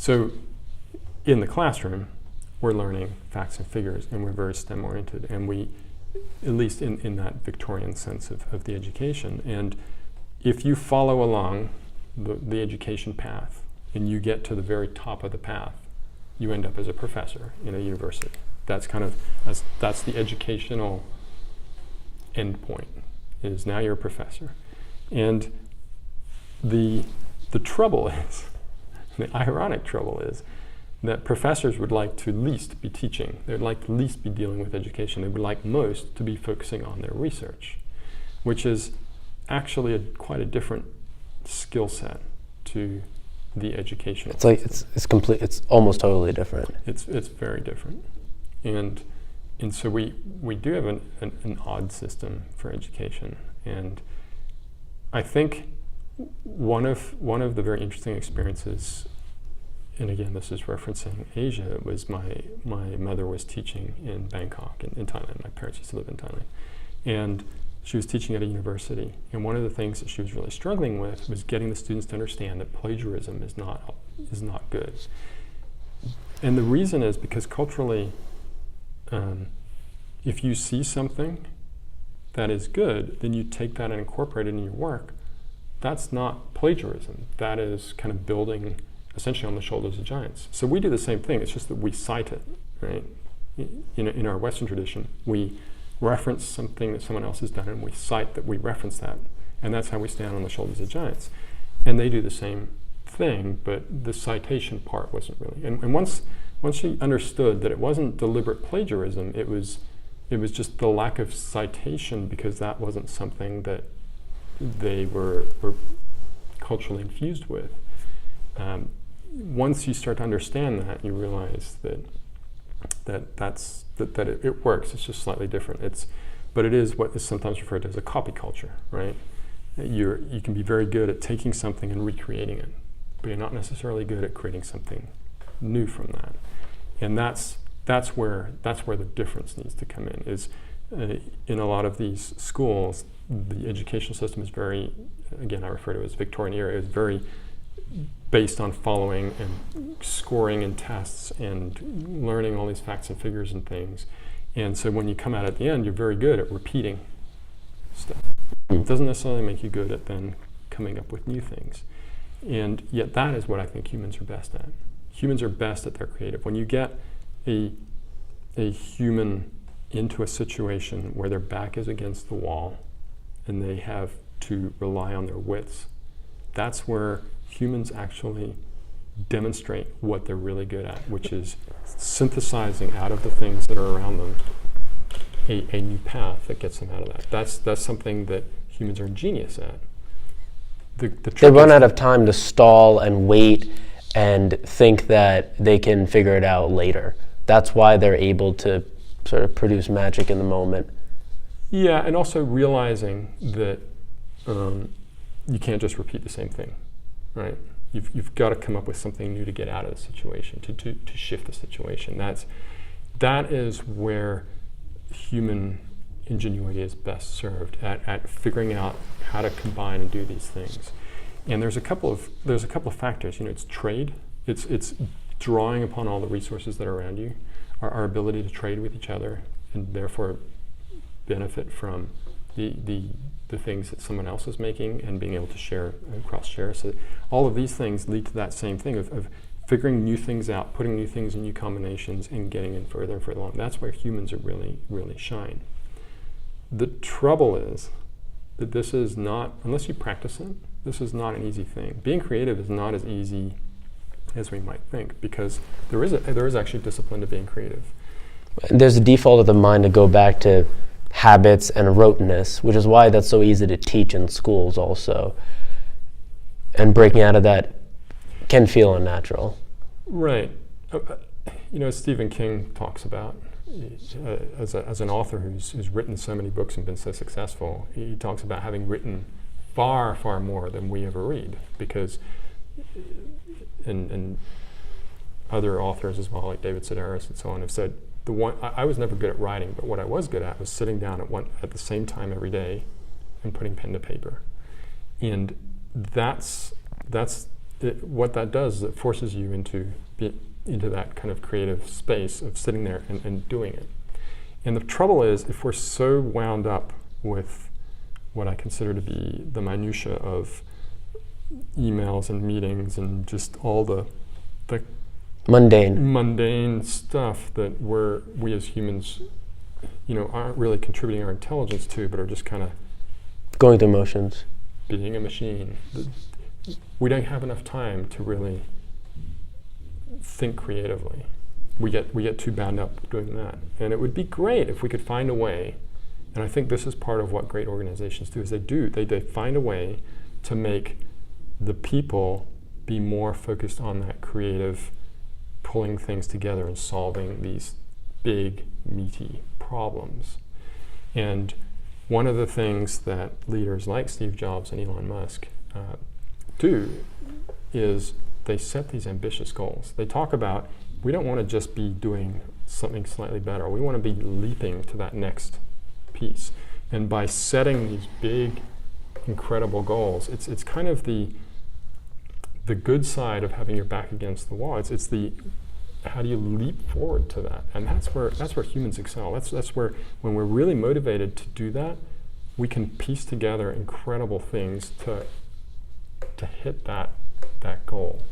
So in the classroom, we're learning facts and figures, and we're very STEM oriented, and we, at least in that Victorian sense of the education. And if you follow along the education path and you get to the very top of the path, you end up as a professor in a university. That's that's the educational end point, is now you're a professor. And the trouble is, the ironic trouble is, that professors would like to least be teaching. They would like to least be dealing with education. They would like most to be focusing on their research, which is actually quite a different skill set to the education. It's like it's complete. It's almost totally different. It's very different, and so we do have an odd system for education, and I think one of the very interesting experiences, and again, this is referencing Asia, was my mother was teaching in Bangkok, in Thailand. My parents used to live in Thailand. And she was teaching at a university. And one of the things that she was really struggling with was getting the students to understand that plagiarism is not good. And the reason is because culturally, if you see something that is good, then you take that and incorporate it in your work. That's not plagiarism. That is kind of building essentially on the shoulders of giants. So we do the same thing, it's just that we cite it, right? In our Western tradition, we reference something that someone else has done and we cite that we reference that. And that's how we stand on the shoulders of giants. And they do the same thing, but the citation part wasn't really. And once she understood that it wasn't deliberate plagiarism, it was just the lack of citation, because that wasn't something that they were culturally infused with. Once you start to understand that, you realize that it works. It's just slightly different. But it is what is sometimes referred to as a copy culture, right? You can be very good at taking something and recreating it, but you're not necessarily good at creating something new from that. And that's where the difference needs to come in. Is in a lot of these schools, the educational system is very, again, I refer to it as Victorian era. It's very based on following and scoring and tests and learning all these facts and figures and things. And so when you come out at the end, you're very good at repeating stuff. It doesn't necessarily make you good at then coming up with new things. And yet that is what I think humans are best at. Humans are best at their creative. When you get a human into a situation where their back is against the wall and they have to rely on their wits, that's where humans actually demonstrate what they're really good at, which is synthesizing out of the things that are around them a new path that gets them out of that. That's something that humans are ingenious at. They run out of time to stall and wait and think that they can figure it out later. That's why they're able to sort of produce magic in the moment. Yeah, and also realizing that you can't just repeat the same thing, right? You've got to come up with something new to get out of the situation, to shift the situation. That is where human ingenuity is best served, at figuring out how to combine and do these things. And there's a couple of factors. It's trade. It's drawing upon all the resources that are around you, our ability to trade with each other, and therefore benefit from the things that someone else is making and being able to share, cross-share. So all of these things lead to that same thing of figuring new things out, putting new things in new combinations, and getting in further and further along. That's where humans are really, really shine. The trouble is that this is not, unless you practice it, this is not an easy thing. Being creative is not as easy as we might think, because there is actually discipline to being creative. There's a default of the mind to go back to habits and roteness, which is why that's so easy to teach in schools also. And breaking out of that can feel unnatural. Right. As Stephen King talks about, as an author who's written so many books and been so successful, he talks about having written far, far more than we ever read, because and other authors as well, like David Sedaris and so on, have said, I was never good at writing, but what I was good at was sitting down at the same time every day and putting pen to paper. And that's what that does is it forces you into that kind of creative space of sitting there and doing it. And the trouble is, if we're so wound up with what I consider to be the minutia of emails and meetings and just all the mundane stuff that we as humans, aren't really contributing our intelligence to, but are just kind of going through motions, being a machine. We don't have enough time to really think creatively. We get too bound up doing that. And it would be great if we could find a way, and I think this is part of what great organizations do, is they find a way to make the people be more focused on that creative, pulling things together and solving these big, meaty problems. And one of the things that leaders like Steve Jobs and Elon Musk do is they set these ambitious goals. They talk about, we don't want to just be doing something slightly better. We want to be leaping to that next piece. And by setting these big, incredible goals, it's kind of the good side of having your back against the wall. It's the how do you leap forward to that? And that's where humans excel. That's where, when we're really motivated to do that, we can piece together incredible things to hit that goal.